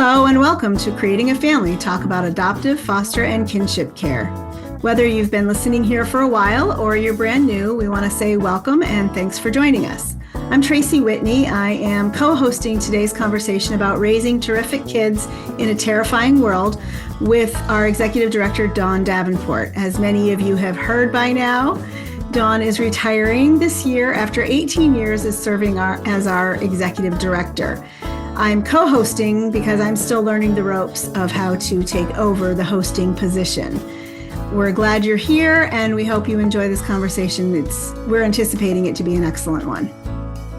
Hello and welcome to Creating a Family, talk about adoptive, foster, and kinship care. Whether you've been listening here for a while or you're brand new, we want to say welcome and thanks for joining us. I'm Tracy Whitney. I am co-hosting today's conversation about raising terrific kids in a terrifying world with our Executive Director, Dawn Davenport. As many of you have heard by now, Dawn is retiring this year after 18 years as serving as our Executive Director. I'm co-hosting because I'm still learning the ropes of how to take over the hosting position. We're glad you're here and we hope you enjoy this conversation. We're anticipating it to be an excellent one.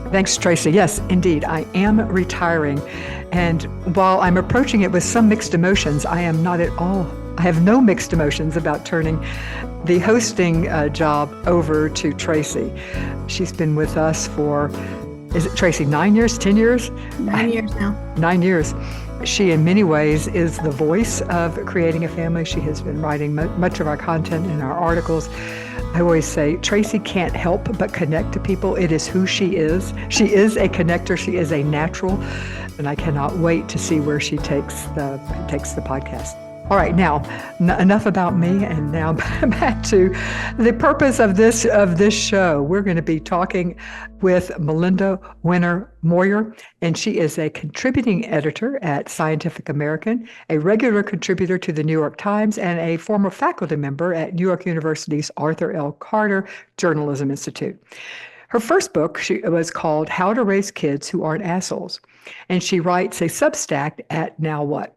Thanks, Tracy. Yes, indeed. I am retiring. And while I'm approaching it with some mixed emotions, I am not at all. I have no mixed emotions about turning the hosting job over to Tracy. She's been with us for, is it Tracy, 9 years, 10 years? 9 years now. 9 years. She, in many ways, is the voice of Creating a Family. She has been writing much of our content in our articles. I always say Tracy can't help but connect to people. It is who she is. She is a connector. She is a natural. And I cannot wait to see where she takes the podcast. All right, now enough about me, and now back to the purpose of this show. We're going to be talking with Melinda Wenner Moyer, and she is a contributing editor at Scientific American, a regular contributor to the New York Times, and a former faculty member at New York University's Arthur L. Carter Journalism Institute. Her first book was called How to Raise Kids Who Aren't Assholes, and she writes a Substack at Now What.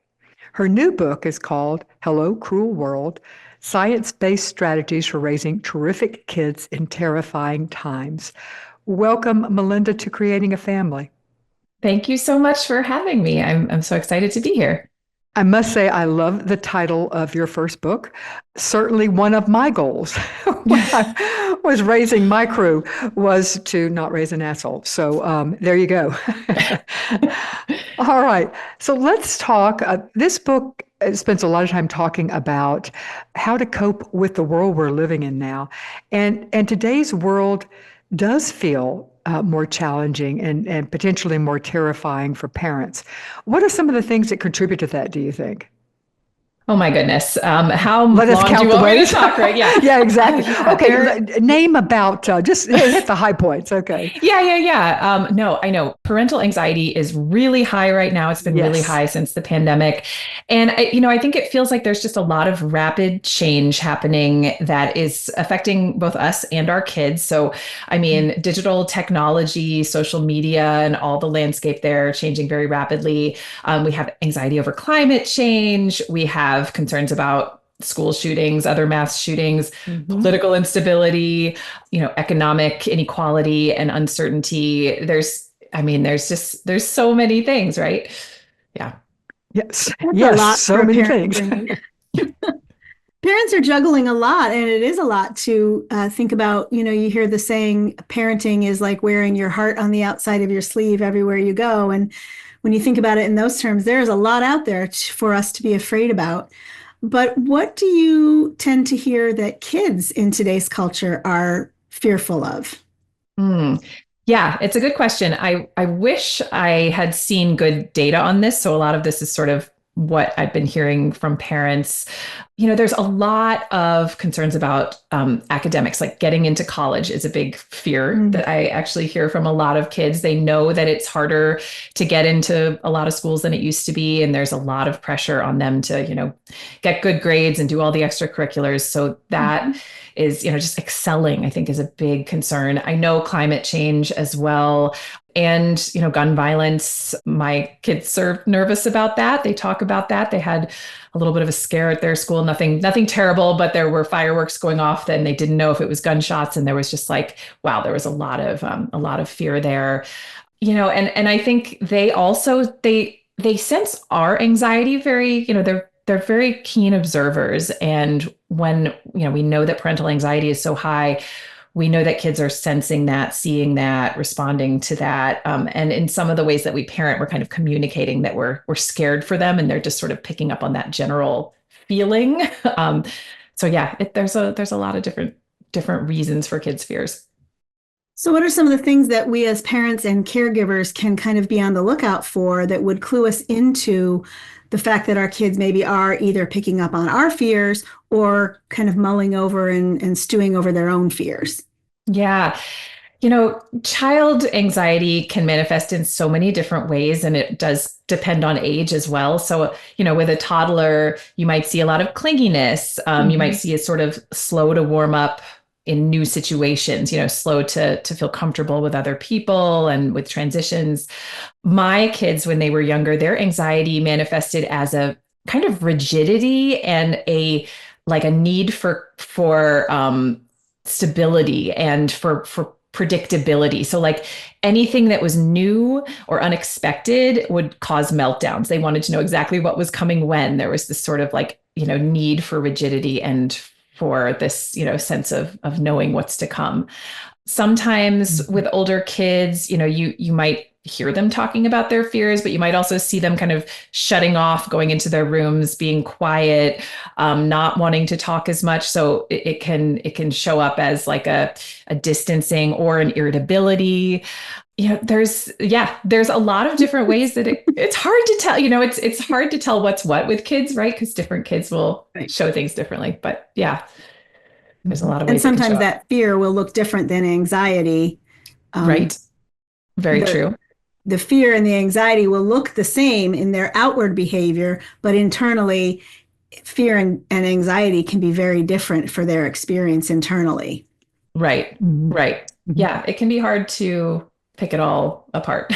Her new book is called Hello, Cruel World, Science-Based Strategies for Raising Terrific Kids in Terrifying Times. Welcome, Melinda, to Creating a Family. Thank you so much for having me. I'm so excited to be here. I must say, I love the title of your first book. Certainly one of my goals when I was raising my crew was to not raise an asshole. So there you go. All right. So let's talk. This book spends a lot of time talking about how to cope with the world we're living in now. And today's world does feel more challenging and potentially more terrifying for parents. What are some of the things that contribute to that, do you think? Oh my goodness. How Let us long count do you the want me ways. to talk, right? Yeah. Yeah, exactly. Yeah, okay, name about, just hit the high points. Okay. Yeah. No, I know parental anxiety is really high right now. It's been really high since the pandemic. And I think it feels like there's just a lot of rapid change happening that is affecting both us and our kids. So, digital technology, social media, and all the landscape there changing very rapidly. We have anxiety over climate change. We have concerns about school shootings, other mass shootings, political instability, economic inequality and uncertainty. There's so many things, right? Yeah. Yes. That's yes. a lot so for many parents. things. Parents are juggling a lot, and it is a lot to think about. You hear the saying, parenting is like wearing your heart on the outside of your sleeve everywhere you go. And when you think about it in those terms, there's a lot out there for us to be afraid about. But what do you tend to hear that kids in today's culture are fearful of? Yeah, it's a good question. I wish I had seen good data on this. So a lot of this is sort of what I've been hearing from parents. There's a lot of concerns about academics, like getting into college is a big fear that I actually hear from a lot of kids. They know that it's harder to get into a lot of schools than it used to be. And there's a lot of pressure on them to, get good grades and do all the extracurriculars. So that is, just excelling, I think, is a big concern. I know climate change as well. And, gun violence, my kids are nervous about that. They talk about that. They had a little bit of a scare at their school, nothing terrible, but there were fireworks going off. Then they didn't know if it was gunshots. And there was just wow, there was a lot of fear there, and I think they also, they sense our anxiety very, they're very keen observers. And when, we know that parental anxiety is so high, we know that kids are sensing that, seeing that, responding to that. And in some of the ways that we parent, we're kind of communicating that we're scared for them, and they're just sort of picking up on that general feeling. So yeah, there's a lot of different reasons for kids' fears. So, what are some of the things that we as parents and caregivers can kind of be on the lookout for that would clue us into the fact that our kids maybe are either picking up on our fears or kind of mulling over and stewing over their own fears? Yeah. Child anxiety can manifest in so many different ways, and it does depend on age as well. So, with a toddler, you might see a lot of clinginess. You might see a sort of slow to warm up in new situations, slow to feel comfortable with other people and with transitions. My kids, when they were younger, their anxiety manifested as a kind of rigidity and a need for stability and for predictability. So like anything that was new or unexpected would cause meltdowns. They wanted to know exactly what was coming when. There was this sort of need for rigidity and for this, sense of knowing what's to come. Sometimes with older kids, you might hear them talking about their fears, but you might also see them kind of shutting off, going into their rooms, being quiet, not wanting to talk as much. So it can show up as like a distancing or an irritability. There's a lot of different ways that it's hard to tell. It's hard to tell what's what with kids, right? Because different kids will show things differently. But yeah, there's a lot of ways. And sometimes that fear will look different than anxiety. Right. Very true. The fear and the anxiety will look the same in their outward behavior, but internally, fear and anxiety can be very different for their experience internally. Right. Right. Yeah. It can be hard to pick it all apart.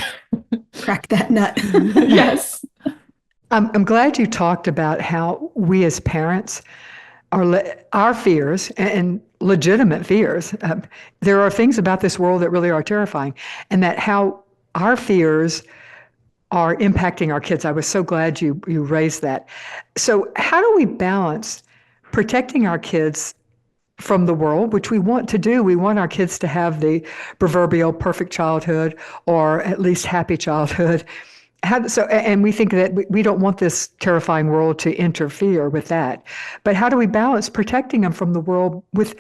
Crack that nut. Yes. I'm glad you talked about how we as parents our fears and legitimate fears. There are things about this world that really are terrifying, and that how our fears are impacting our kids. I was so glad you raised that. So how do we balance protecting our kids from the world, which we want to do? We want our kids to have the proverbial perfect childhood, or at least happy childhood. And we think that we don't want this terrifying world to interfere with that. But how do we balance protecting them from the world with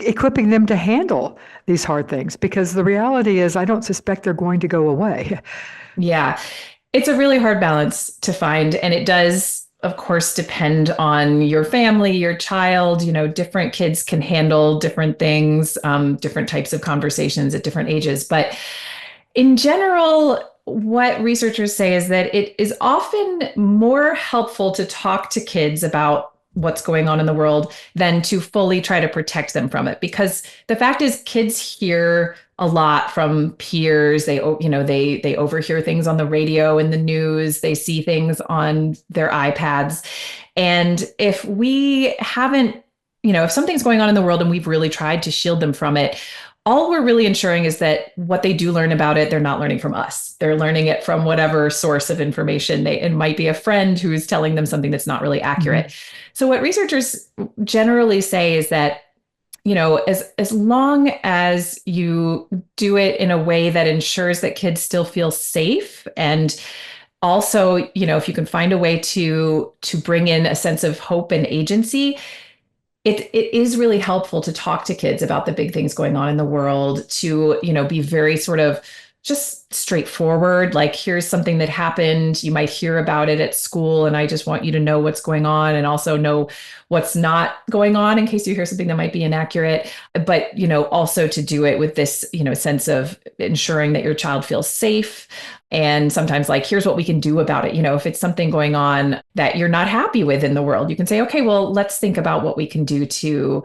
equipping them to handle these hard things? Because the reality is, I don't suspect they're going to go away. Yeah, it's a really hard balance to find. And it does, of course, depend on your family, your child. Different kids can handle different things, different types of conversations at different ages. But in general, what researchers say is that it is often more helpful to talk to kids about what's going on in the world than to fully try to protect them from it. Because the fact is, kids hear a lot from peers. They overhear things on the radio and the news. They see things on their iPads. And if we haven't, if something's going on in the world and we've really tried to shield them from it, all we're really ensuring is that what they do learn about it, they're not learning from us. They're learning it from whatever source of information. It might be a friend who's telling them something that's not really accurate. So what researchers generally say is that, as long as you do it in a way that ensures that kids still feel safe, and also, if you can find a way to bring in a sense of hope and agency, it is really helpful to talk to kids about the big things going on in the world, to, be very sort of just straightforward. Like, here's something that happened. You might hear about it at school, and I just want you to know what's going on, and also know what's not going on in case you hear something that might be inaccurate. But, also to do it with this, sense of ensuring that your child feels safe. And sometimes, like, here's what we can do about it. If it's something going on that you're not happy with in the world, you can say, okay, well, let's think about what we can do to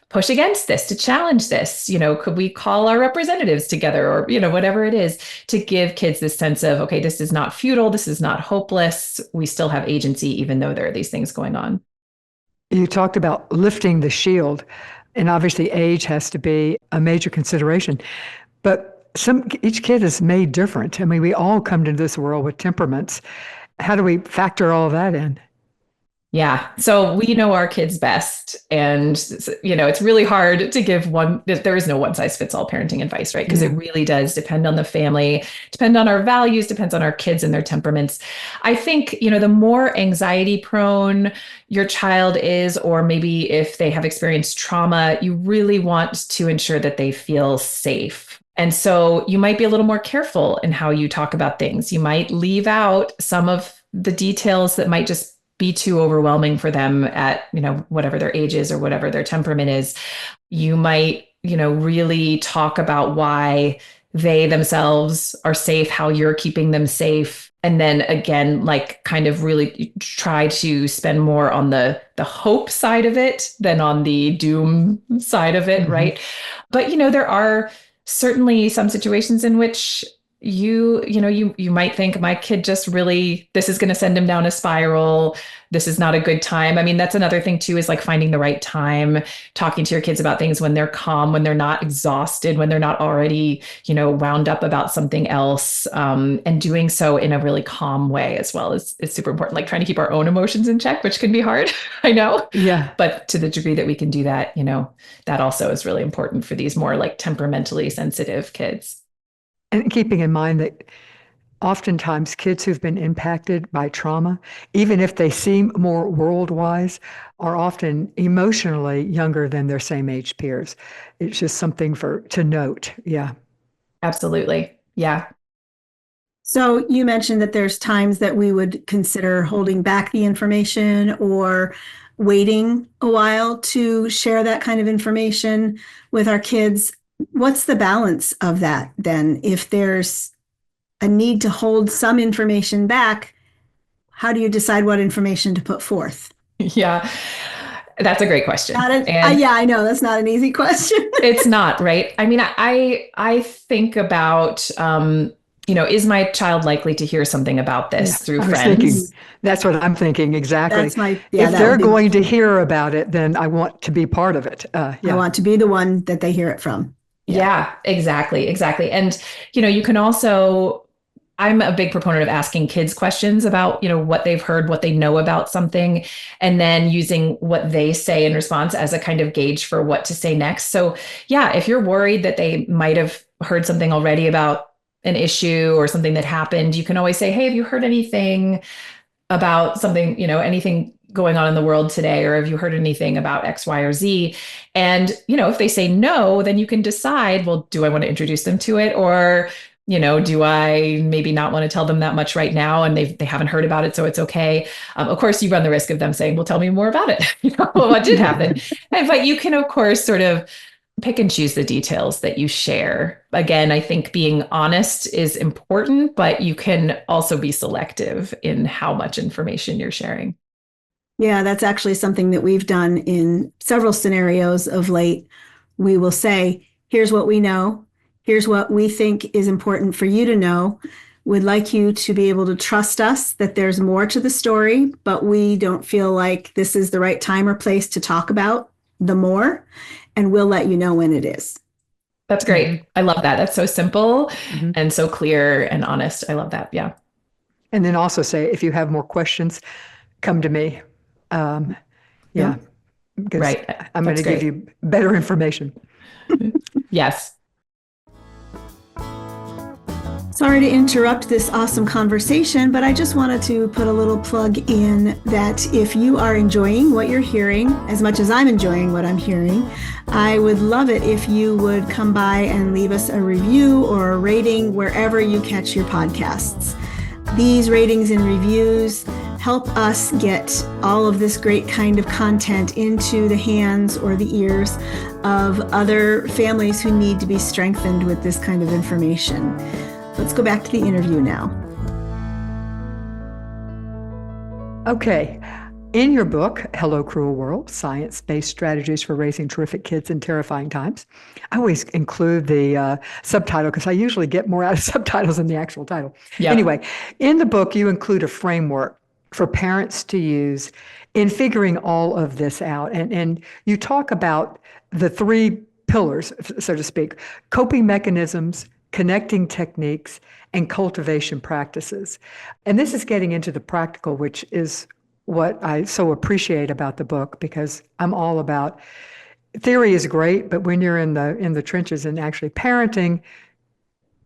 push against this, to challenge this. Could we call our representatives together, or, whatever it is, to give kids this sense of, okay, this is not futile. This is not hopeless. We still have agency, even though there are these things going on. You talked about lifting the shield, and obviously age has to be a major consideration. But each kid is made different. I mean, we all come to this world with temperaments. How do we factor all of that in? Yeah. So we know our kids best. And, it's really hard to give there is no one size fits all parenting advice, right? Because it really does depend on the family, depend on our values, depends on our kids and their temperaments. I think, the more anxiety prone your child is, or maybe if they have experienced trauma, you really want to ensure that they feel safe. And so you might be a little more careful in how you talk about things. You might leave out some of the details that might just be too overwhelming for them at, whatever their age is or whatever their temperament is. You might, really talk about why they themselves are safe, how you're keeping them safe. And then again, like kind of really try to spend more on the hope side of it than on the doom side of it, right? But there are certainly some situations in which you might think my kid just really, this is going to send him down a spiral. This is not a good time. I mean, that's another thing too, is like finding the right time, talking to your kids about things when they're calm, when they're not exhausted, when they're not already, wound up about something else, and doing so in a really calm way as well is super important. Like trying to keep our own emotions in check, which can be hard. I know. Yeah. But to the degree that we can do that, that also is really important for these more like temperamentally sensitive kids. And keeping in mind that oftentimes kids who've been impacted by trauma, even if they seem more world-wise, are often emotionally younger than their same age peers. It's just something to note. Yeah. Absolutely. Yeah. So you mentioned that there's times that we would consider holding back the information or waiting a while to share that kind of information with our kids. What's the balance of that then? If there's a need to hold some information back, how do you decide what information to put forth? Yeah, that's a great question. Yeah, I know that's not an easy question. It's not, right? I mean, I think about, is my child likely to hear something about this through friends? That's what I'm thinking exactly. If they're going to hear about it, then I want to be part of it. I want to be the one that they hear it from. Yeah, exactly. And, you can also, I'm a big proponent of asking kids questions about, what they've heard, what they know about something, and then using what they say in response as a kind of gauge for what to say next. So yeah, if you're worried that they might have heard something already about an issue or something that happened, you can always say, hey, have you heard anything about something, anything going on in the world today, or have you heard anything about X, Y, or Z? And, if they say no, then you can decide, well, do I want to introduce them to it? Or, do I maybe not want to tell them that much right now? And they haven't heard about it, so it's okay. Of course, you run the risk of them saying, well, tell me more about it. What did happen? But you can, of course, sort of pick and choose the details that you share. Again, I think being honest is important, but you can also be selective in how much information you're sharing. Yeah, that's actually something that we've done in several scenarios of late. We will say, here's what we know. Here's what we think is important for you to know. We'd like you to be able to trust us that there's more to the story, but we don't feel like this is the right time or place to talk about the more, and we'll let you know when it is. That's great. I love that. That's so simple and so clear and honest. I love that. Yeah. And then also say, if you have more questions, come to me. Because right. I'm going to give you better information. Yes. Sorry to interrupt this awesome conversation, but I just wanted to put a little plug in that if you are enjoying what you're hearing, as much as I'm enjoying what I'm hearing, I would love it if you would come by and leave us a review or a rating wherever you catch your podcasts. These ratings and reviews help us get all of this great kind of content into the hands or the ears of other families who need to be strengthened with this kind of information. Let's go back to the interview now. Okay. In your book, Hello, Cruel World, Science-Based Strategies for Raising Terrific Kids in Terrifying Times, I always include the subtitle because I usually get more out of subtitles than the actual title. Yep. Anyway, in the book, you include a framework for parents to use in figuring all of this out. And you talk about the three pillars, so to speak: coping mechanisms, connecting techniques, and cultivation practices. And this is getting into the practical, which is what I so appreciate about the book, because I'm all about theory is great, but when you're in the trenches and actually parenting,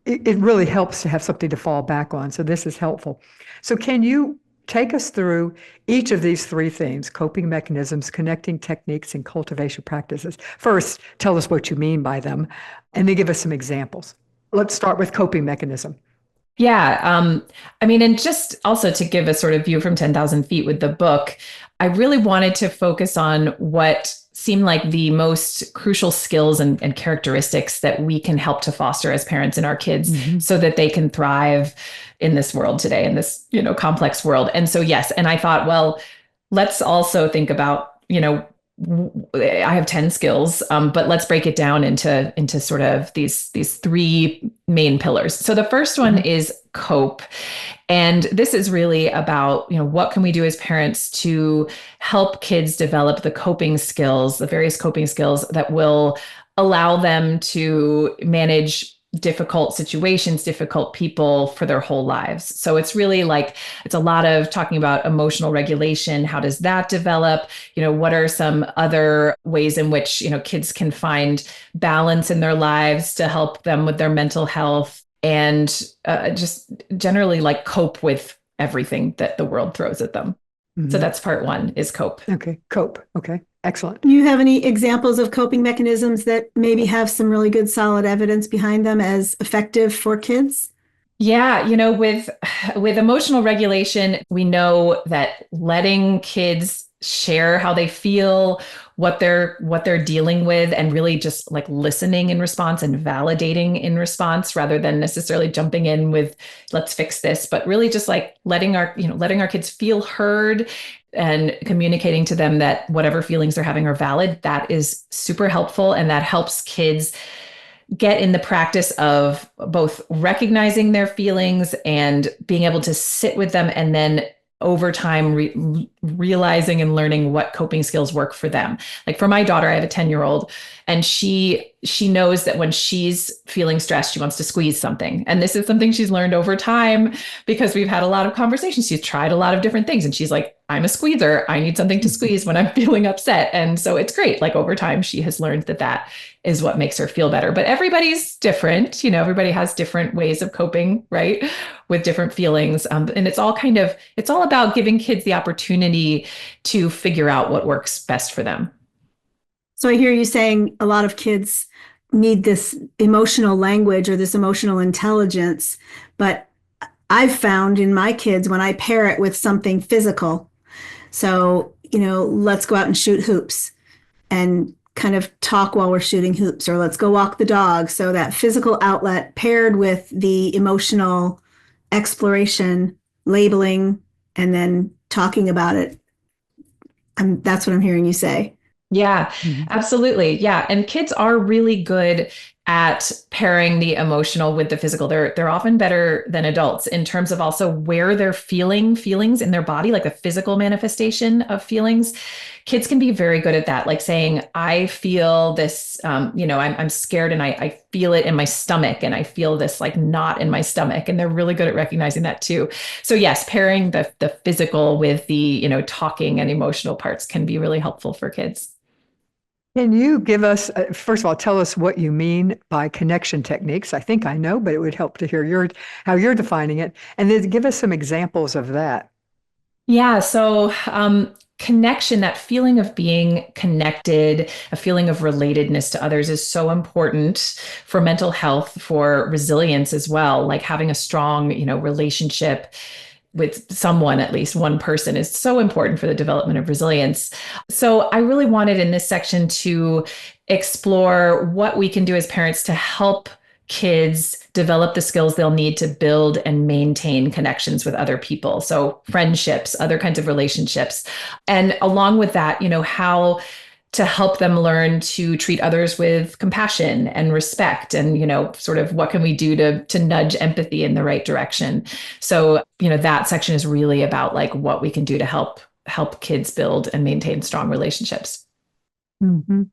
it really helps to have something to fall back on. So this is helpful. So can you take us through each of these three themes: coping mechanisms, connecting techniques, and cultivation practices? First, tell us what you mean by them, and then give us some examples. Let's start with coping mechanism. Yeah. I mean, and just also to give a sort of view from 10,000 feet with the book, I really wanted to focus on what seem like the most crucial skills and characteristics that we can help to foster as parents in our kids so that they can thrive in this world today, in this, complex world. And so, yes. And I thought, well, let's also think about, I have 10 skills, but let's break it down into sort of these three main pillars. So the first one is cope. And this is really about, what can we do as parents to help kids develop the coping skills, the various coping skills that will allow them to manage difficult situations, difficult people for their whole lives. So it's really it's a lot of talking about emotional regulation. How does that develop? What are some other ways in which, kids can find balance in their lives to help them with their mental health and just generally cope with everything that the world throws at them. So that's part one, is cope. Okay, cope. Okay, excellent. Do you have any examples of coping mechanisms that maybe have some really good solid evidence behind them as effective for kids? Yeah, with emotional regulation, we know that letting kids share how they feel, what they're dealing with, and really just listening in response and validating in response, rather than necessarily jumping in with let's fix this, but really just letting our kids feel heard and communicating to them that whatever feelings they're having are valid. That is super helpful, and that helps kids get in the practice of both recognizing their feelings and being able to sit with them, and then over time realizing and learning what coping skills work for them. Like for my daughter, I have a 10-year-old, and she knows that when she's feeling stressed, she wants to squeeze something. And this is something she's learned over time because we've had a lot of conversations. She's tried a lot of different things, and she's like, I'm a squeezer. I need something to squeeze when I'm feeling upset. And so it's great. Over time, she has learned that is what makes her feel better. But everybody's different. Everybody has different ways of coping, right? With different feelings. And it's all about giving kids the opportunity to figure out what works best for them. So I hear you saying a lot of kids need this emotional language or this emotional intelligence, but I've found in my kids, when I pair it with something physical, so, let's go out and shoot hoops and kind of talk while we're shooting hoops, or let's go walk the dog. So that physical outlet paired with the emotional exploration, labeling, and then talking about it. That's what I'm hearing you say. Yeah, absolutely. Yeah. And kids are really good at pairing the emotional with the physical. They're often better than adults in terms of also where they're feeling feelings in their body, like a physical manifestation of feelings. Kids can be very good at that, like saying, I feel this, I'm scared and I feel it in my stomach, and I feel this knot in my stomach. And they're really good at recognizing that too. So yes, pairing the physical with the, talking and emotional parts can be really helpful for kids. Can you give us, first of all, tell us what you mean by connection techniques? I think I know, but it would help to hear how you're defining it. And then give us some examples of that. Yeah. So connection, that feeling of being connected, a feeling of relatedness to others is so important for mental health, for resilience as well. Like having a strong, relationship with someone, at least one person, is so important for the development of resilience. So I really wanted in this section to explore what we can do as parents to help kids develop the skills they'll need to build and maintain connections with other people. So friendships, other kinds of relationships. And along with that, how to help them learn to treat others with compassion and respect, and, sort of what can we do to nudge empathy in the right direction. So, that section is really about what we can do to help kids build and maintain strong relationships. Mm-hmm.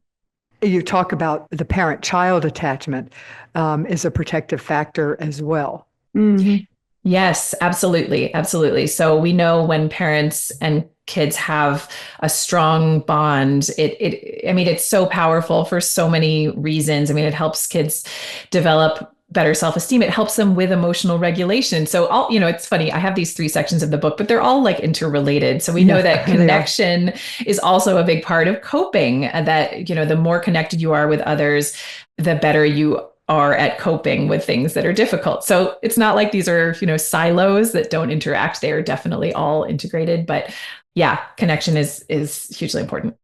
You talk about the parent-child attachment is a protective factor as well. Mm-hmm. Yes, absolutely. Absolutely. So we know when parents and kids have a strong bond. I mean, it's so powerful for so many reasons. I mean, it helps kids develop better self-esteem. It helps them with emotional regulation. So it's funny. I have these 3 sections of the book, but they're all like interrelated. So we know that connection is also a big part of coping, that, the more connected you are with others, the better you are at coping with things that are difficult. So it's not like these are, silos that don't interact. They are definitely all integrated, but yeah, connection is hugely important.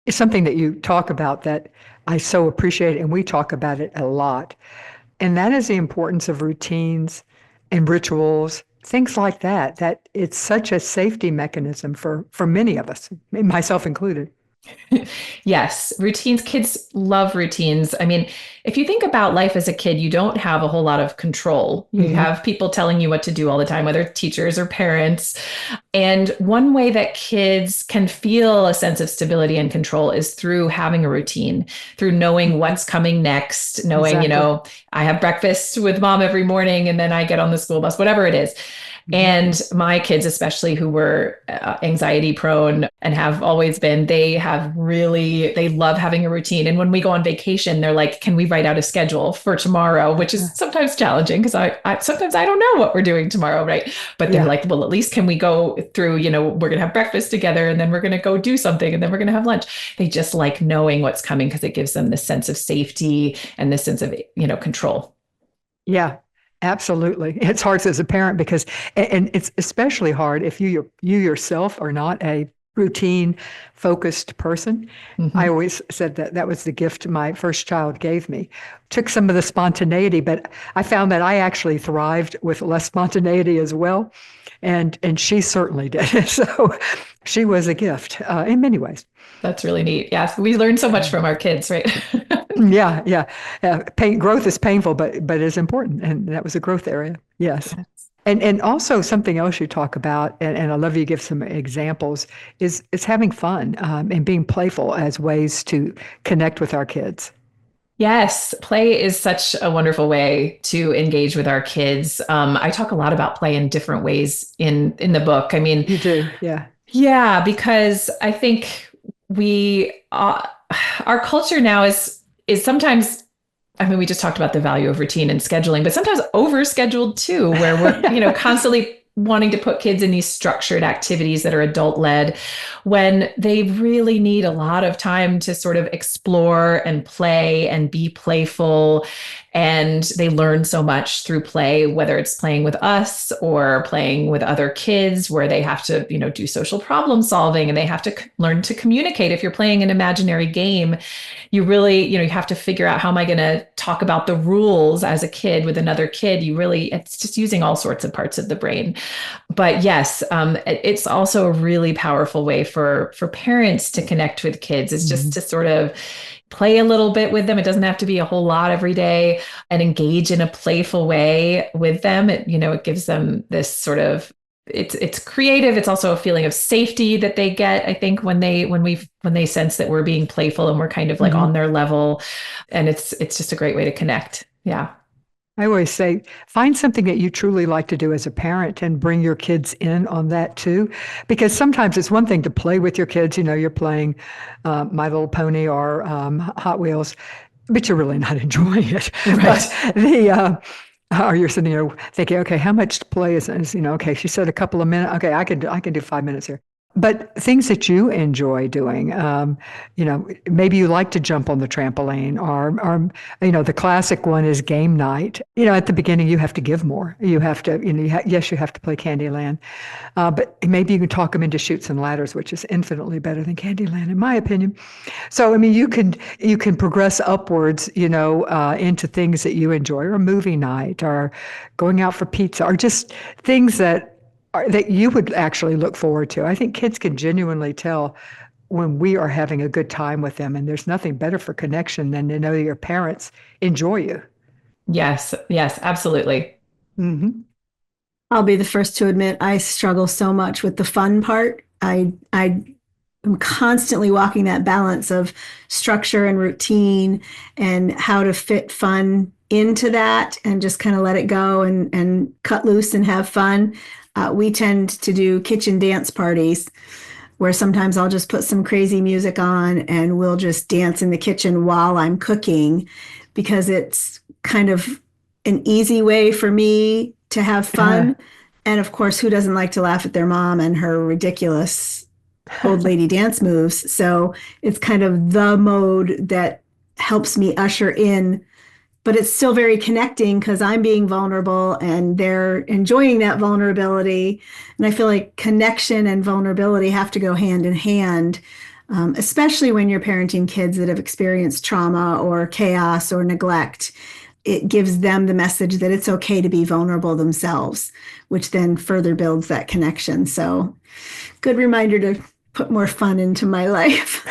It's something that you talk about that I so appreciate, and we talk about it a lot. And that is the importance of routines and rituals, things like that, that it's such a safety mechanism for many of us, myself included. Yes, routines. Kids love routines. I mean, if you think about life as a kid, you don't have a whole lot of control. You have people telling you what to do all the time, whether teachers or parents. And one way that kids can feel a sense of stability and control is through having a routine, through knowing what's coming next, knowing, I have breakfast with mom every morning and then I get on the school bus, whatever it is. And my kids, especially who were anxiety prone and have always been, they love having a routine. And when we go on vacation, they're like, can we write out a schedule for tomorrow? Which is sometimes challenging because sometimes I don't know what we're doing tomorrow. Right. But they're like, well, at least can we go through, we're going to have breakfast together and then we're going to go do something and then we're going to have lunch. They just like knowing what's coming because it gives them this sense of safety and this sense of, control. Yeah. Absolutely. It's hard as a parent because, and it's especially hard if you yourself are not a routine focused person. I always said that was the gift my first child gave me. Took some of the spontaneity, but I found that I actually thrived with less spontaneity as well. And she certainly did. So she was a gift in many ways. That's really neat. Yeah. We learn so much from our kids, right? Yeah. Growth is painful, but is important. And that was a growth area. Yes. And also something else you talk about, and I love you give some examples, is having fun and being playful as ways to connect with our kids. Yes, play is such a wonderful way to engage with our kids. I talk a lot about play in different ways in the book. I mean, you do, yeah. Yeah, because I think our culture now is sometimes, I mean, we just talked about the value of routine and scheduling, but sometimes overscheduled too, where we're, constantly wanting to put kids in these structured activities that are adult led when they really need a lot of time to sort of explore and play and be playful. And they learn so much through play, whether it's playing with us or playing with other kids, where they have to, do social problem solving and they have to learn to communicate. If you're playing an imaginary game, you really, you have to figure out, how am I going to talk about the rules as a kid with another kid? It's just using all sorts of parts of the brain. But yes, it's also a really powerful way for parents to connect with kids. It's just to sort of play a little bit with them. It doesn't have to be a whole lot every day, and engage in a playful way with them. It gives them this sort of, it's creative. It's also a feeling of safety that they get, I think, when they sense that we're being playful and we're kind of like on their level. And it's just a great way to connect. Yeah. I always say, find something that you truly like to do as a parent and bring your kids in on that too. Because sometimes it's one thing to play with your kids, you're playing My Little Pony or Hot Wheels, but you're really not enjoying it. Right. Or you're sitting there thinking, okay, how much play is okay, she said a couple of minutes. Okay, I can do 5 minutes here. But things that you enjoy doing, maybe you like to jump on the trampoline, or the classic one is game night. At the beginning, you have to give more. You have to, yes, you have to play Candyland, but maybe you can talk them into Chutes and Ladders, which is infinitely better than Candyland, in my opinion. So, I mean, you can progress upwards, into things that you enjoy, or movie night, or going out for pizza, or just things that you would actually look forward to. I think kids can genuinely tell when we are having a good time with them, and there's nothing better for connection than to know your parents enjoy you. Yes, absolutely. I'll be the first to admit I struggle so much with the fun part. I am constantly walking that balance of structure and routine and how to fit fun into that and just kind of let it go and cut loose and have fun. we tend to do kitchen dance parties where sometimes I'll just put some crazy music on and we'll just dance in the kitchen while I'm cooking, because it's kind of an easy way for me to have fun. And of course, who doesn't like to laugh at their mom and her ridiculous old lady dance moves? So it's kind of the mode that helps me usher in, but it's still very connecting because I'm being vulnerable and they're enjoying that vulnerability. And I feel like connection and vulnerability have to go hand in hand, especially when you're parenting kids that have experienced trauma or chaos or neglect. It gives them the message that it's okay to be vulnerable themselves, which then further builds that connection. So, good reminder to put more fun into my life.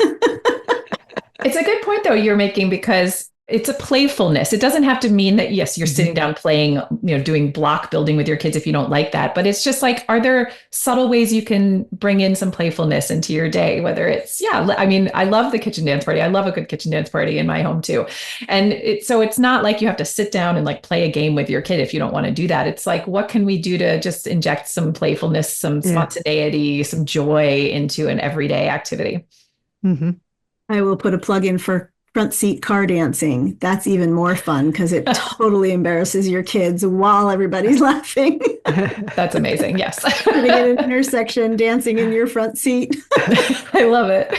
It's a good point, though, you're making, because it's a playfulness. It doesn't have to mean that, yes, you're sitting down playing, doing block building with your kids if you don't like that. But it's just like, are there subtle ways you can bring in some playfulness into your day? Whether it's, I mean, I love the kitchen dance party. I love a good kitchen dance party in my home too. And so it's not like you have to sit down and like play a game with your kid if you don't want to do that. It's like, what can we do to just inject some playfulness, some spontaneity, some joy into an everyday activity? Mm-hmm. I will put a plug in for front seat car dancing. That's even more fun because it totally embarrasses your kids while everybody's laughing. That's amazing. Yes. Sitting at an intersection, dancing in your front seat. I love it.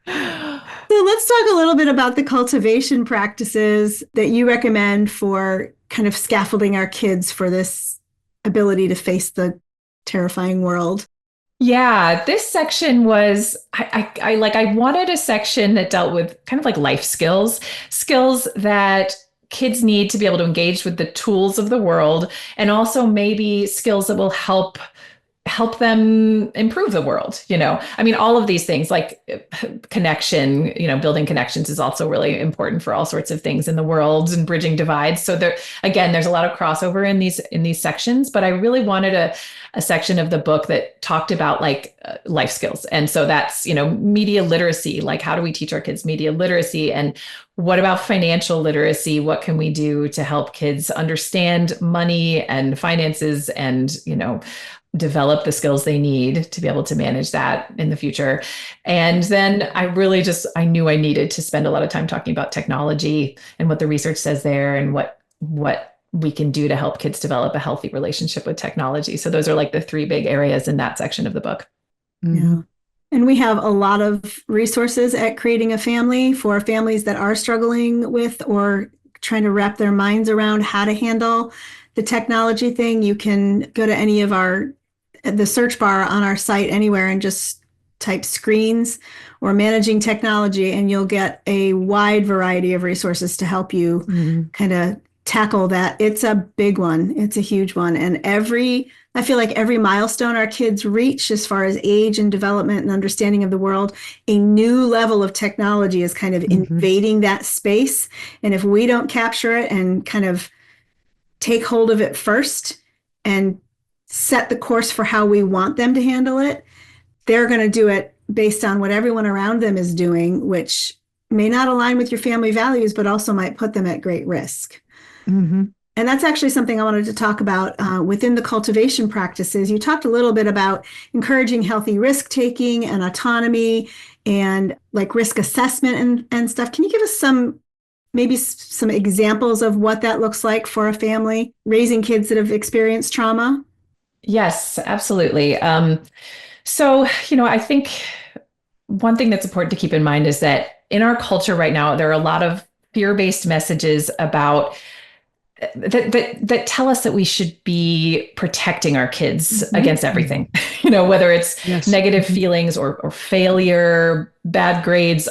So let's talk a little bit about the cultivation practices that you recommend for kind of scaffolding our kids for this ability to face the terrifying world. Yeah, this section was, I wanted a section that dealt with kind of like life skills that kids need to be able to engage with the tools of the world, and also maybe skills that will help them improve the world. I mean, all of these things like connection, building connections is also really important for all sorts of things in the world and bridging divides. So there's a lot of crossover in these sections, but I really wanted a section of the book that talked about like life skills. And so that's, media literacy, like how do we teach our kids media literacy? And what about financial literacy? What can we do to help kids understand money and finances and, develop the skills they need to be able to manage that in the future? And then I knew I needed to spend a lot of time talking about technology and what the research says there and what we can do to help kids develop a healthy relationship with technology. So those are like the three big areas in that section of the book. Yeah. And we have a lot of resources at Creating a Family for families that are struggling with or trying to wrap their minds around how to handle the technology thing. You can go to any of the search bar on our site anywhere and just type screens or managing technology, and you'll get a wide variety of resources to help you kind of tackle that. It's a big one. It's a huge one. And I feel like every milestone our kids reach as far as age and development and understanding of the world, a new level of technology is kind of invading that space. And if we don't capture it and kind of take hold of it first and set the course for how we want them to handle it, they're going to do it based on what everyone around them is doing, which may not align with your family values, but also might put them at great risk. And that's actually something I wanted to talk about within the cultivation practices. You talked a little bit about encouraging healthy risk-taking and autonomy and like risk assessment and stuff. Can you give us maybe some examples of what that looks like for a family raising kids that have experienced trauma? Yes, absolutely. So, I think one thing that's important to keep in mind is that in our culture right now, there are a lot of fear-based messages about that tell us that we should be protecting our kids against everything, whether it's negative feelings or failure, bad grades,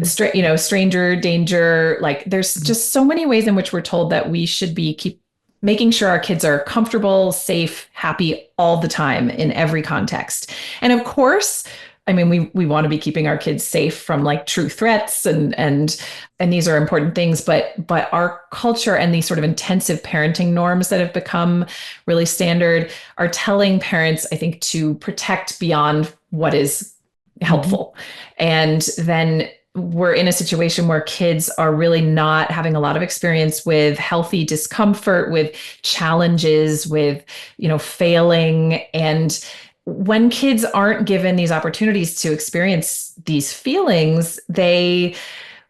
stranger danger. Like there's just so many ways in which we're told that we should keep making sure our kids are comfortable, safe, happy all the time in every context. And of course, I mean, we want to be keeping our kids safe from like true threats and these are important things, but our culture and these sort of intensive parenting norms that have become really standard are telling parents, I think, to protect beyond what is helpful. And then we're in a situation where kids are really not having a lot of experience with healthy discomfort, with challenges, with, failing. And when kids aren't given these opportunities to experience these feelings, they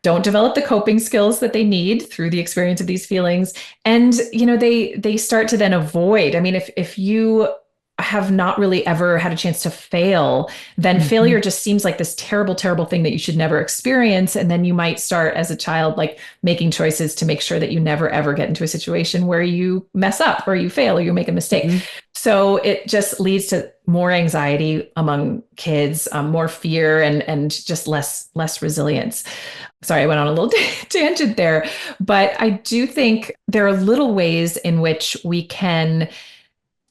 don't develop the coping skills that they need through the experience of these feelings. And, they start to then avoid. I mean, if you have not really ever had a chance to fail, then failure just seems like this terrible, terrible thing that you should never experience. And then you might start as a child, like making choices to make sure that you never, ever get into a situation where you mess up or you fail or you make a mistake. So it just leads to more anxiety among kids, more fear, and just less resilience. Sorry, I went on a little tangent there, but I do think there are little ways in which we can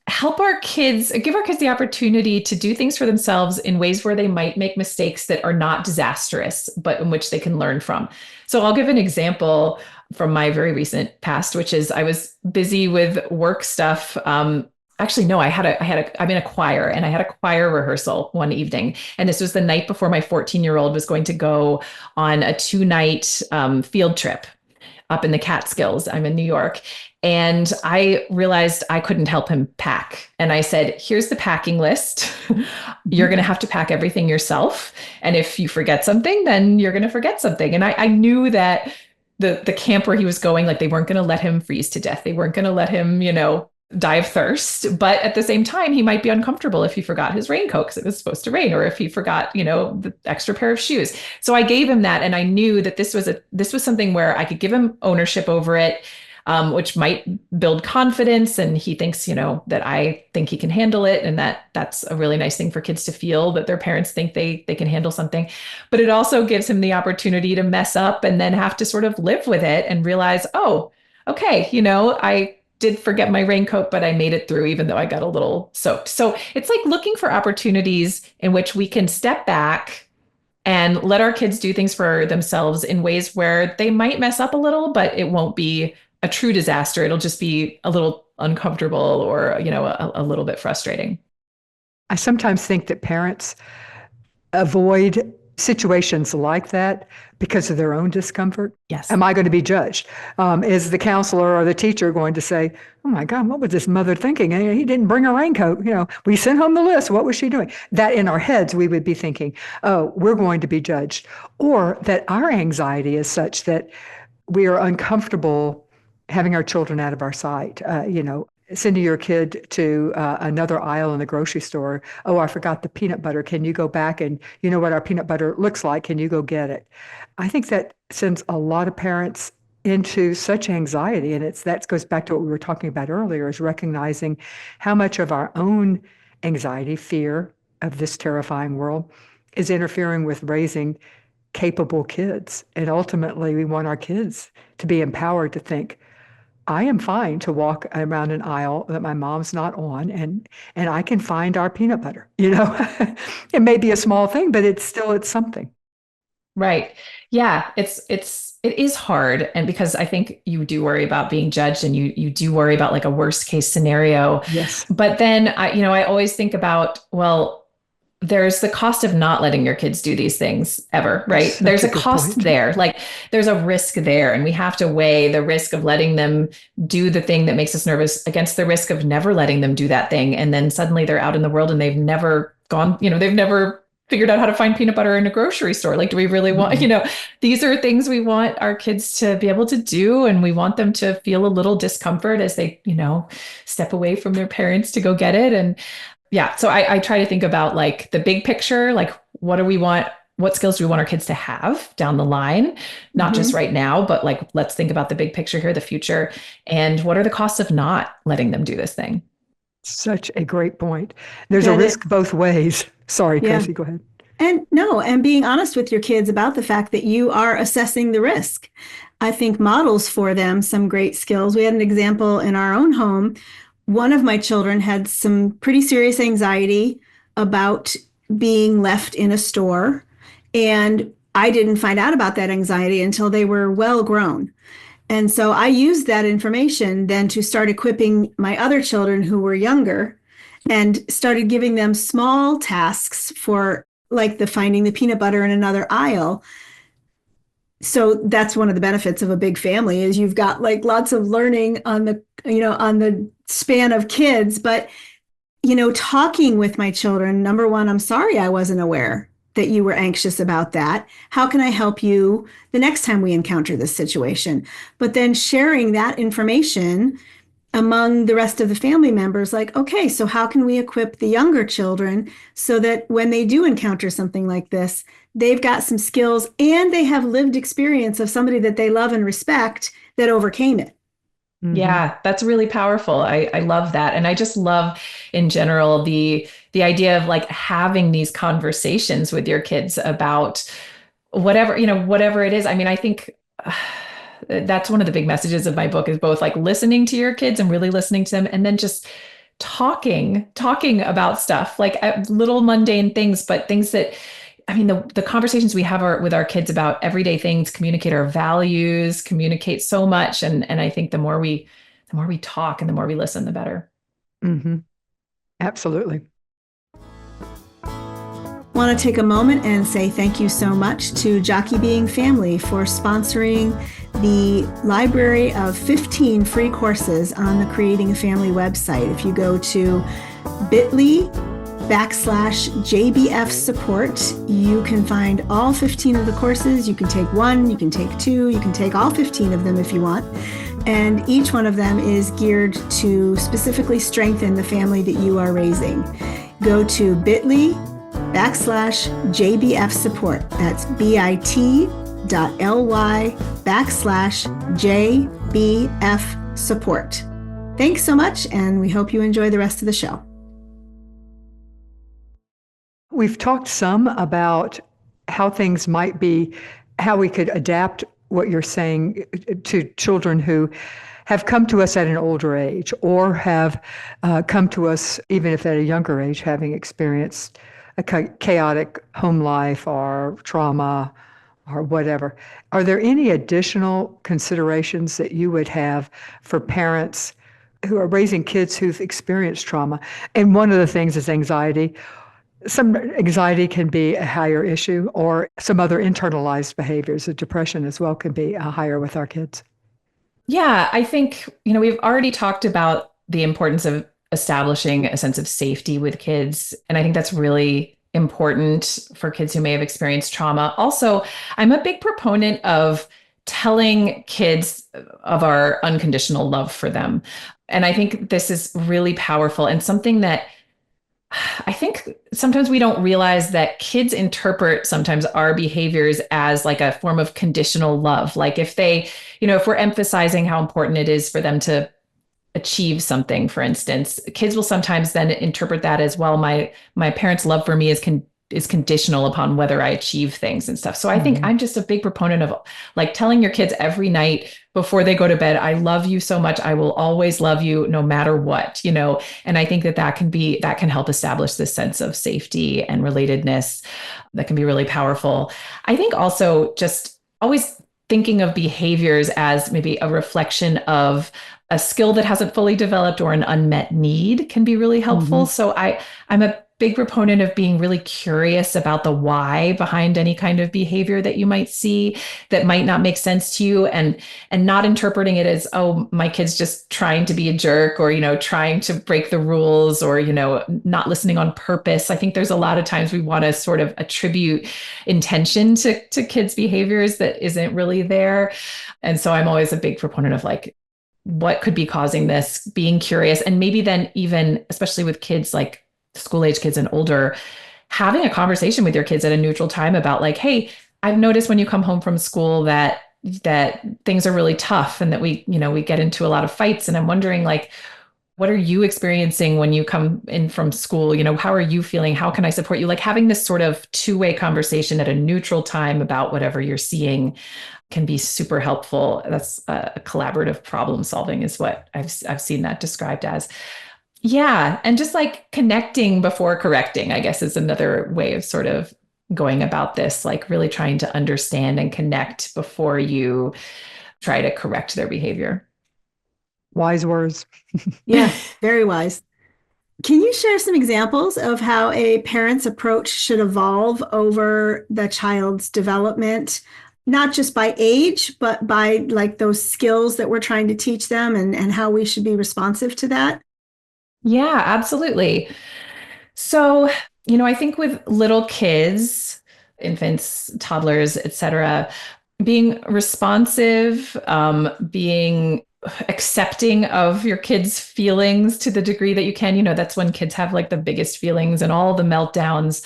help our kids, give our kids the opportunity to do things for themselves in ways where they might make mistakes that are not disastrous, but in which they can learn from. So I'll give an example from my very recent past, which is I was busy with work stuff. Actually, no, I'm in a choir, and I had a choir rehearsal one evening. And this was the night before my 14-year-old was going to go on a 2-night field trip up in the Catskills. I'm in New York. And I realized I couldn't help him pack. And I said, here's the packing list. You're going to have to pack everything yourself. And if you forget something, then you're going to forget something. And I knew that the camp where he was going, like, they weren't going to let him freeze to death. They weren't going to let him, die of thirst. But at the same time, he might be uncomfortable if he forgot his raincoat because it was supposed to rain, or if he forgot, the extra pair of shoes. So I gave him that. And I knew that this was something where I could give him ownership over it. Which might build confidence. And he thinks, that I think he can handle it. And that's a really nice thing for kids to feel, that their parents think they can handle something. But it also gives him the opportunity to mess up and then have to sort of live with it and realize, oh, okay, I did forget my raincoat, but I made it through, even though I got a little soaked. So it's like looking for opportunities in which we can step back and let our kids do things for themselves in ways where they might mess up a little, but it won't be a true disaster. It'll just be a little uncomfortable or, a little bit frustrating. I sometimes think that parents avoid situations like that because of their own discomfort. Yes. Am I going to be judged? Is the counselor or the teacher going to say, oh my God, what was this mother thinking? He didn't bring a raincoat. We sent home the list. What was she doing? That in our heads, we would be thinking, oh, we're going to be judged. Or that our anxiety is such that we are uncomfortable having our children out of our sight, sending your kid to another aisle in the grocery store. Oh, I forgot the peanut butter. Can you go back and you know what our peanut butter looks like? Can you go get it? I think that sends a lot of parents into such anxiety. And that goes back to what we were talking about earlier, is recognizing how much of our own anxiety, fear of this terrifying world is interfering with raising capable kids. And ultimately, we want our kids to be empowered to think, I am fine to walk around an aisle that my mom's not on, and I can find our peanut butter. It may be a small thing, but it's something. Right. Yeah. It is hard. And because I think you do worry about being judged, and you do worry about like a worst case scenario. Yes. But then I always think about, well, there's the cost of not letting your kids do these things ever, right? There's a cost there. Like there's a risk there, and we have to weigh the risk of letting them do the thing that makes us nervous against the risk of never letting them do that thing. And then suddenly they're out in the world and they've never gone, they've never figured out how to find peanut butter in a grocery store. Like, do we really want, these are things we want our kids to be able to do. And we want them to feel a little discomfort as they, step away from their parents to go get it. And yeah. So I try to think about like the big picture, like what skills do we want our kids to have down the line? Not just right now, but like, let's think about the big picture here, the future. And what are the costs of not letting them do this thing? Such a great point. There's a risk both ways. Sorry, Casey, go ahead. And being honest with your kids about the fact that you are assessing the risk. I think models for them some great skills. We had an example in our own home. One of my children had some pretty serious anxiety about being left in a store. And I didn't find out about that anxiety until they were well grown. And so I used that information then to start equipping my other children who were younger, and started giving them small tasks for like finding the peanut butter in another aisle, So that's one of the benefits of a big family is you've got like lots of learning on the span of kids. But, talking with my children, number one, I'm sorry I wasn't aware that you were anxious about that. How can I help you the next time we encounter this situation? But then sharing that information among the rest of the family members, like, okay, so how can we equip the younger children so that when they do encounter something like this, they've got some skills and they have lived experience of somebody that they love and respect that overcame it. Yeah, that's really powerful. I love that. And I just love in general the idea of like having these conversations with your kids about whatever it is. I mean, I think that's one of the big messages of my book is both like listening to your kids and really listening to them and then just talking about stuff like little mundane things, but things that I mean, the conversations we have with our kids about everyday things communicate our values, communicate so much. And I think the more we talk and the more we listen, the better. Mm-hmm. Absolutely. Want to take a moment and say thank you so much to Jockey Being Family for sponsoring the library of 15 free courses on the Creating a Family website. If you go to bit.ly/JBF support, you can find all 15 of the courses. You can take one, you can take two, you can take all 15 of them if you want. And each one of them is geared to specifically strengthen the family that you are raising. Go to bit.ly/JBF support. That's bit.ly/JBF support. Thanks so much, and we hope you enjoy the rest of the show. We've talked some about how things might be, how we could adapt what you're saying to children who have come to us at an older age or have come to us even if at a younger age, having experienced a chaotic home life or trauma or whatever. Are there any additional considerations that you would have for parents who are raising kids who've experienced trauma? And one of the things is anxiety. Some anxiety can be a higher issue, or some other internalized behaviors. Depression as well can be higher with our kids. Yeah, I think, we've already talked about the importance of establishing a sense of safety with kids. And I think that's really important for kids who may have experienced trauma. Also, I'm a big proponent of telling kids of our unconditional love for them. And I think this is really powerful and something that I think sometimes we don't realize that kids interpret sometimes our behaviors as like a form of conditional love. Like if we're emphasizing how important it is for them to achieve something, for instance, kids will sometimes then interpret that as, well, my parents' love for me is conditional upon whether I achieve things and stuff. So I think I'm just a big proponent of like telling your kids every night before they go to bed, I love you so much. I will always love you no matter what, and I think that can help establish this sense of safety and relatedness that can be really powerful. I think also just always thinking of behaviors as maybe a reflection of a skill that hasn't fully developed or an unmet need can be really helpful. So I'm a big proponent of being really curious about the why behind any kind of behavior that you might see that might not make sense to you, and not interpreting it as, oh, my kid's just trying to be a jerk, or trying to break the rules, or not listening on purpose. I think there's a lot of times we want to sort of attribute intention to kids' behaviors that isn't really there. And so I'm always a big proponent of like, what could be causing this, being curious, and maybe then even, especially with kids like school age kids and older, having a conversation with your kids at a neutral time about like, hey, I've noticed when you come home from school that things are really tough and that we get into a lot of fights. And I'm wondering, like, what are you experiencing when you come in from school? How are you feeling? How can I support you? Like having this sort of two-way conversation at a neutral time about whatever you're seeing can be super helpful. That's collaborative problem solving is what I've seen that described as. Yeah. And just like connecting before correcting, I guess, is another way of sort of going about this, like really trying to understand and connect before you try to correct their behavior. Wise words. Yeah, very wise. Can you share some examples of how a parent's approach should evolve over the child's development? not just by age, but by like those skills that we're trying to teach them and how we should be responsive to that? Yeah, absolutely. So, I think with little kids, infants, toddlers, etc., being responsive, being accepting of your kids' feelings to the degree that you can, that's when kids have like the biggest feelings and all the meltdowns.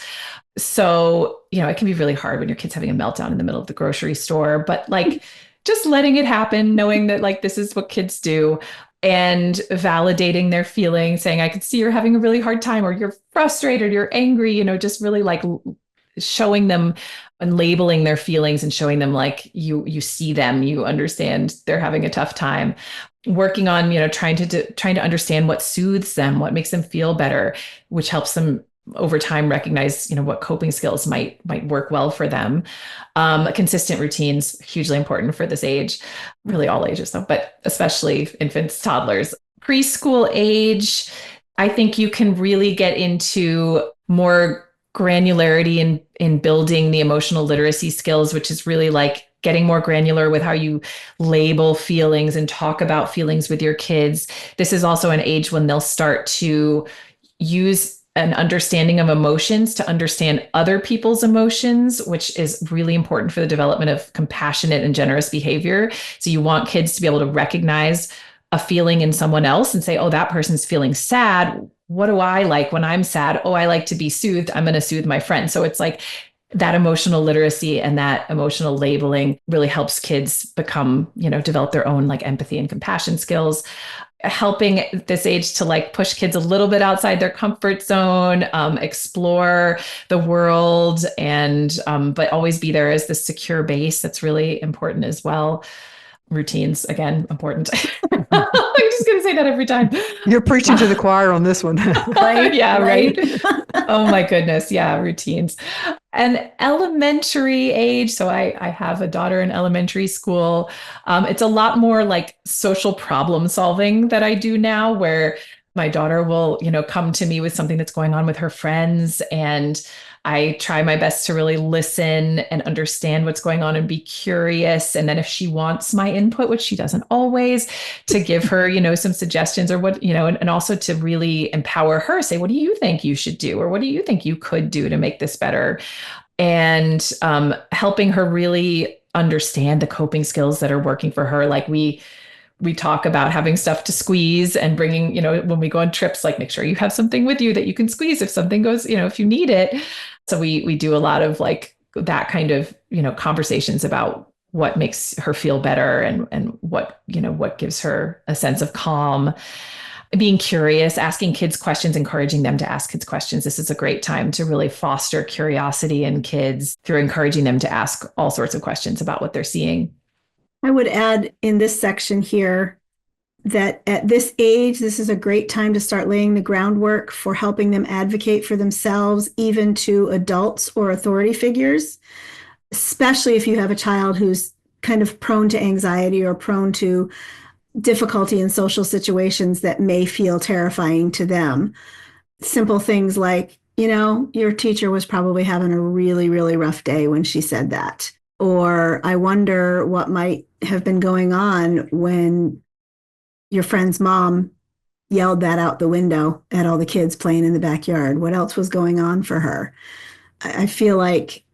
So, it can be really hard when your kid's having a meltdown in the middle of the grocery store, but like just letting it happen, knowing that like this is what kids do and validating their feelings, saying, I can see you're having a really hard time or you're frustrated, you're angry, just really like showing them and labeling their feelings and showing them like you see them, you understand they're having a tough time. Working on, trying to understand what soothes them, what makes them feel better, which helps them over time recognize what coping skills might work well for them. Consistent routines, hugely important for this age, really all ages though, but especially infants, toddlers. Preschool age, I think you can really get into more granularity in building the emotional literacy skills, which is really like getting more granular with how you label feelings and talk about feelings with your kids. This is also an age when they'll start to use an understanding of emotions to understand other people's emotions, which is really important for the development of compassionate and generous behavior. So you want kids to be able to recognize a feeling in someone else and say, oh, that person's feeling sad. What do I like when I'm sad? Oh, I like to be soothed. I'm going to soothe my friend. So it's like that emotional literacy and that emotional labeling really helps kids become, develop their own like empathy and compassion skills. Helping at this age to like push kids a little bit outside their comfort zone, explore the world, and but always be there as the secure base. That's really important as well. Routines, again, important. I'm just going to say that every time. You're preaching to the choir on this one. Right? Yeah, right. Oh my goodness. Yeah, routines. And elementary age. So I have a daughter in elementary school. It's a lot more like social problem solving that I do now, where my daughter will, come to me with something that's going on with her friends. And I try my best to really listen and understand what's going on and be curious. And then if she wants my input, which she doesn't always, to give her, some suggestions or what, and also to really empower her, say, what do you think you should do? Or what do you think you could do to make this better? And helping her really understand the coping skills that are working for her. Like we talk about having stuff to squeeze and bringing, when we go on trips, like make sure you have something with you that you can squeeze if something goes, if you need it. So we do a lot of like that kind of, conversations about what makes her feel better and what gives her a sense of calm. Being curious, asking kids questions, encouraging them to ask kids questions. This is a great time to really foster curiosity in kids through encouraging them to ask all sorts of questions about what they're seeing. I would add in this section here that at this age, this is a great time to start laying the groundwork for helping them advocate for themselves, even to adults or authority figures, especially if you have a child who's kind of prone to anxiety or prone to difficulty in social situations that may feel terrifying to them. Simple things like, your teacher was probably having a really, really rough day when she said that. Or I wonder what might have been going on when your friend's mom yelled that out the window at all the kids playing in the backyard. What else was going on for her? I feel like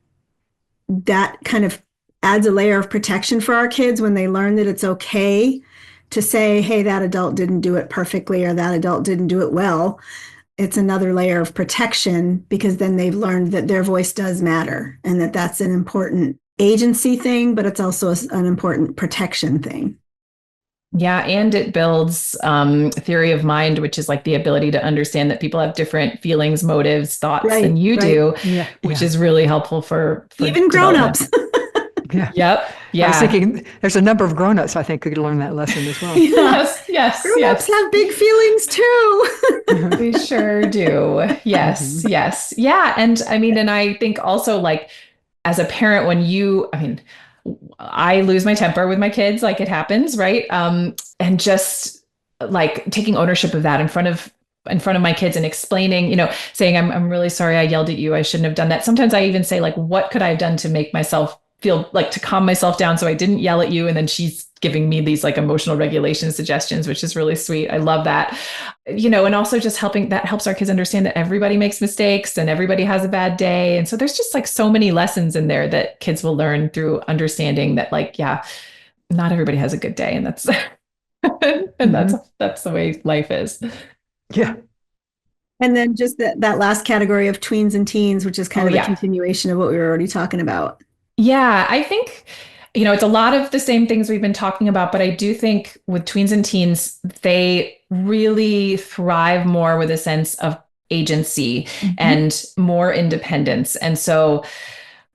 that kind of adds a layer of protection for our kids when they learn that it's okay to say, hey, that adult didn't do it perfectly or that adult didn't do it well. It's another layer of protection because then they've learned that their voice does matter and that that's an important agency thing, but it's also an important protection thing. Yeah, and it builds theory of mind, which is like the ability to understand that people have different feelings, motives, thoughts than you do, which is really helpful for even grown-ups. Yeah. Yep. Yeah. I was thinking there's a number of grown-ups I think could learn that lesson as well. Yes. Grown-ups have big feelings too. We sure do. Yes. Yes. Yeah. And I mean, and I think also like as a parent, I lose my temper with my kids, like it happens, right? And just like taking ownership of that in front of my kids and explaining, saying, I'm really sorry I yelled at you. I shouldn't have done that. Sometimes I even say like, what could I have done to make myself feel like to calm myself down so I didn't yell at you. And then she's giving me these like emotional regulation suggestions, which is really sweet. I love that. And also just helping that helps our kids understand that everybody makes mistakes and everybody has a bad day. And so there's just like so many lessons in there that kids will learn through understanding that, like, yeah, not everybody has a good day. And that's and that's the way life is. Yeah. And then just that last category of tweens and teens, which is kind of a yeah. continuation of what we were already talking about. Yeah, I think, it's a lot of the same things we've been talking about, but I do think with tweens and teens, they really thrive more with a sense of agency and more independence. And so,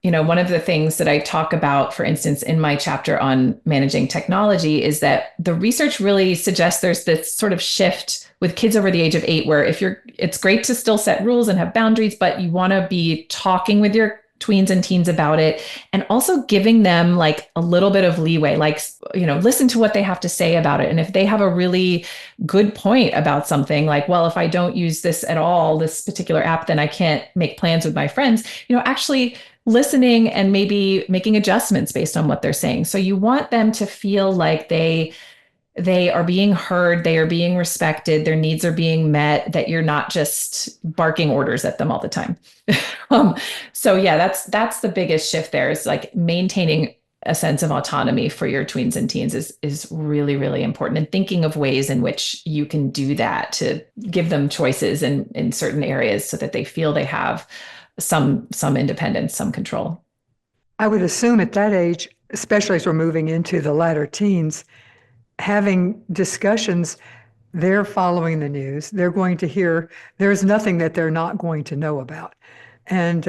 one of the things that I talk about, for instance, in my chapter on managing technology is that the research really suggests there's this sort of shift with kids over the age of 8, where it's great to still set rules and have boundaries, but you want to be talking with your tweens and teens about it, and also giving them like a little bit of leeway, like, listen to what they have to say about it. And if they have a really good point about something, like, well, if I don't use this at all, this particular app, then I can't make plans with my friends, actually listening and maybe making adjustments based on what they're saying. So you want them to feel like they are being heard, they are being respected, their needs are being met, that you're not just barking orders at them all the time. So yeah, that's the biggest shift there, is like maintaining a sense of autonomy for your tweens and teens is really, really important. And thinking of ways in which you can do that to give them choices in certain areas so that they feel they have some independence, some control. I would assume at that age, especially as we're moving into the latter teens, having discussions, they're following the news. They're going to hear, there's nothing that they're not going to know about. And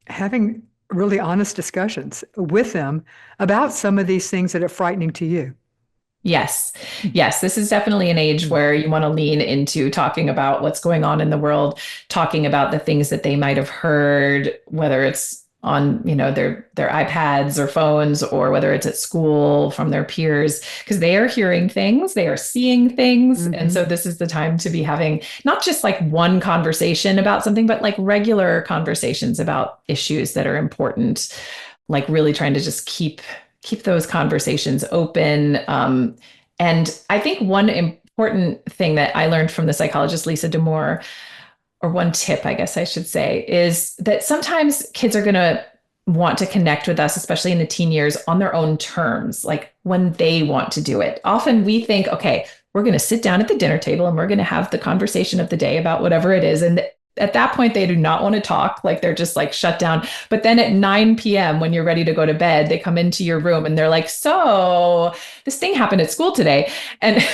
having really honest discussions with them about some of these things that are frightening to you. Yes. This is definitely an age where you want to lean into talking about what's going on in the world, talking about the things that they might have heard, whether it's on, their iPads or phones, or whether it's at school from their peers, because they are hearing things, they are seeing things. And so this is the time to be having not just like one conversation about something, but like regular conversations about issues that are important, like really trying to just keep those conversations open. And I think one important thing that I learned from the psychologist, Lisa D'Amour, or one tip, I guess I should say, is that sometimes kids are going to want to connect with us, especially in the teen years, on their own terms, like when they want to do it. Often we think, okay, we're going to sit down at the dinner table and we're going to have the conversation of the day about whatever it is. And at that point, they do not want to talk, like they're just like shut down. But then at 9 p.m., when you're ready to go to bed, they come into your room and they're like, so this thing happened at school today. And,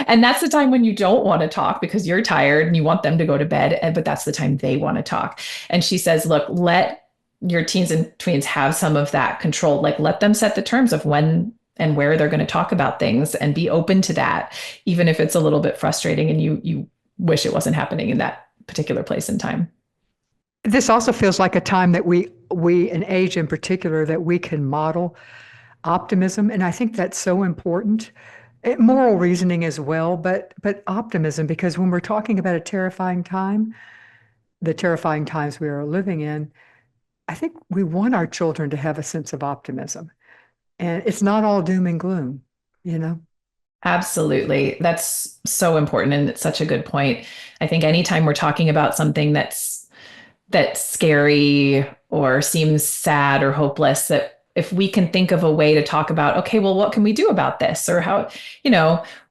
and that's the time when you don't want to talk because you're tired and you want them to go to bed. But that's the time they want to talk. And she says, look, let your teens and tweens have some of that control. Like, let them set the terms of when and where they're going to talk about things, and be open to that, even if it's a little bit frustrating and you wish it wasn't happening in that particular place and time. This also feels like a time that we an age in particular, that we can model optimism. And I think that's so important. Moral reasoning as well, but optimism, because when we're talking about a terrifying time, the terrifying times we are living in, I think we want our children to have a sense of optimism. And it's not all doom and gloom, Absolutely. That's so important. And it's such a good point. I think anytime we're talking about something that's scary or seems sad or hopeless, that if we can think of a way to talk about, okay, well, what can we do about this? Or how,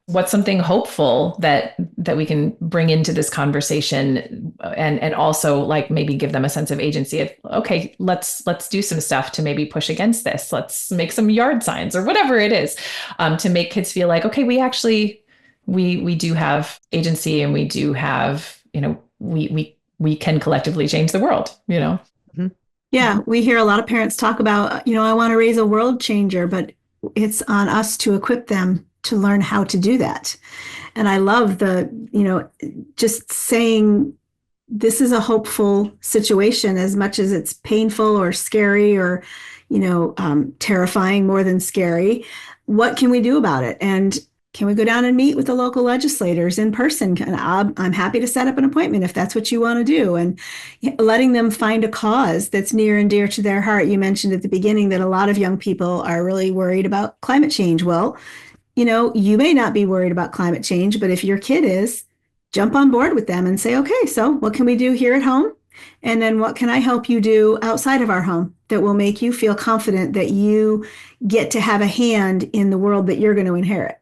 what's something hopeful that we can bring into this conversation, and also like maybe give them a sense of agency of, okay, let's do some stuff to maybe push against this. Let's make some yard signs or whatever it is, to make kids feel like, okay, we actually, we do have agency, and we do have, we can collectively change the world, Mm-hmm. Yeah, we hear a lot of parents talk about, I want to raise a world changer, but it's on us to equip them to learn how to do that. And I love just saying this is a hopeful situation, as much as it's painful or scary or, terrifying more than scary. What can we do about it? And Can we go down and meet with the local legislators in person? And I'm happy to set up an appointment if that's what you want to do. And letting them find a cause that's near and dear to their heart. You mentioned at the beginning that a lot of young people are really worried about climate change. Well, you may not be worried about climate change, but if your kid is, jump on board with them and say, okay, so what can we do here at home? And then what can I help you do outside of our home that will make you feel confident that you get to have a hand in the world that you're going to inherit?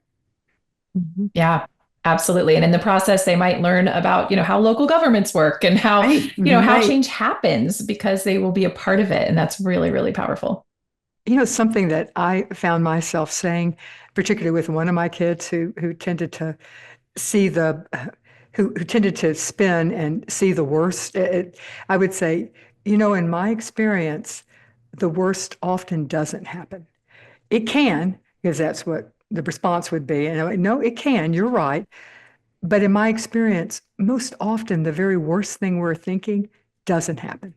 Yeah, absolutely. And in the process, they might learn about, how local governments work and how, Right. how Right. change happens because they will be a part of it. And that's really, really powerful. Something that I found myself saying, particularly with one of my kids who tended to see who tended to spin and see the worst. I would say, in my experience, the worst often doesn't happen. It can, because that's what the response would be. And I went, no, it can, you're right. But in my experience, most often the very worst thing we're thinking doesn't happen.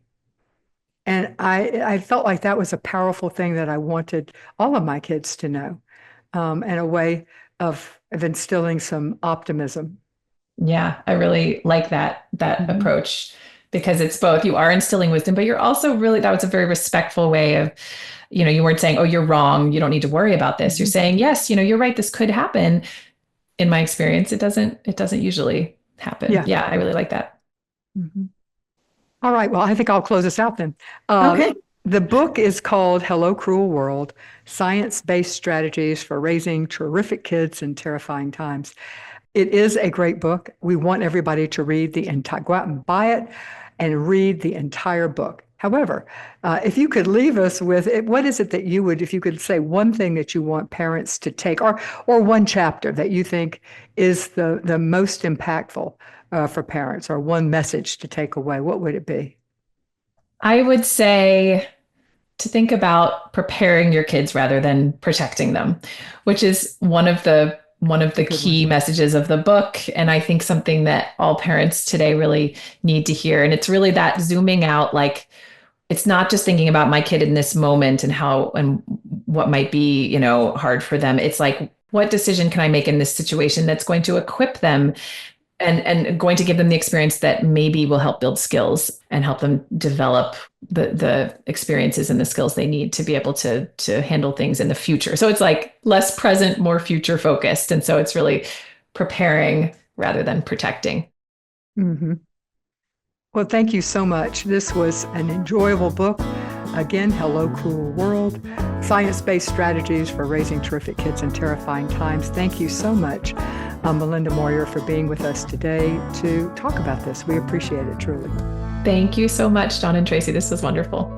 And I felt like that was a powerful thing that I wanted all of my kids to know, and a way of instilling some optimism. Yeah, I really like that approach because it's both you are instilling wisdom, but you're also really that was a very respectful way of, you weren't saying, "Oh, you're wrong. You don't need to worry about this." You're saying, "Yes, you're right. This could happen." In my experience, it doesn't usually happen. Yeah, I really like that. Mm-hmm. All right. Well, I think I'll close us out then. Okay. The book is called Hello, Cruel World, Science-Based Strategies for Raising Terrific Kids in Terrifying Times. It is a great book. We want everybody to read go out and buy it and read the entire book. However, if you could leave us with what is it that you would, if you could say one thing that you want parents to take, or one chapter that you think is the most impactful for parents, or one message to take away, what would it be? I would say to think about preparing your kids rather than protecting them, which is one of the key messages of the book. And I think something that all parents today really need to hear. And it's really that zooming out, like it's not just thinking about my kid in this moment and how and what might be, hard for them. It's like, what decision can I make in this situation that's going to equip them and going to give them the experience that maybe will help build skills and help them develop the experiences and the skills they need to be able to handle things in the future. So it's like less present, more future focused. And so it's really preparing rather than protecting. Mm-hmm. Well, thank you so much. This was an enjoyable book. Again, Hello, Cruel World, Science-Based Strategies for Raising Terrific Kids in Terrifying Times. Thank you so much, Melinda Moyer, for being with us today to talk about this. We appreciate it, truly. Thank you so much, Dawn and Tracy. This was wonderful.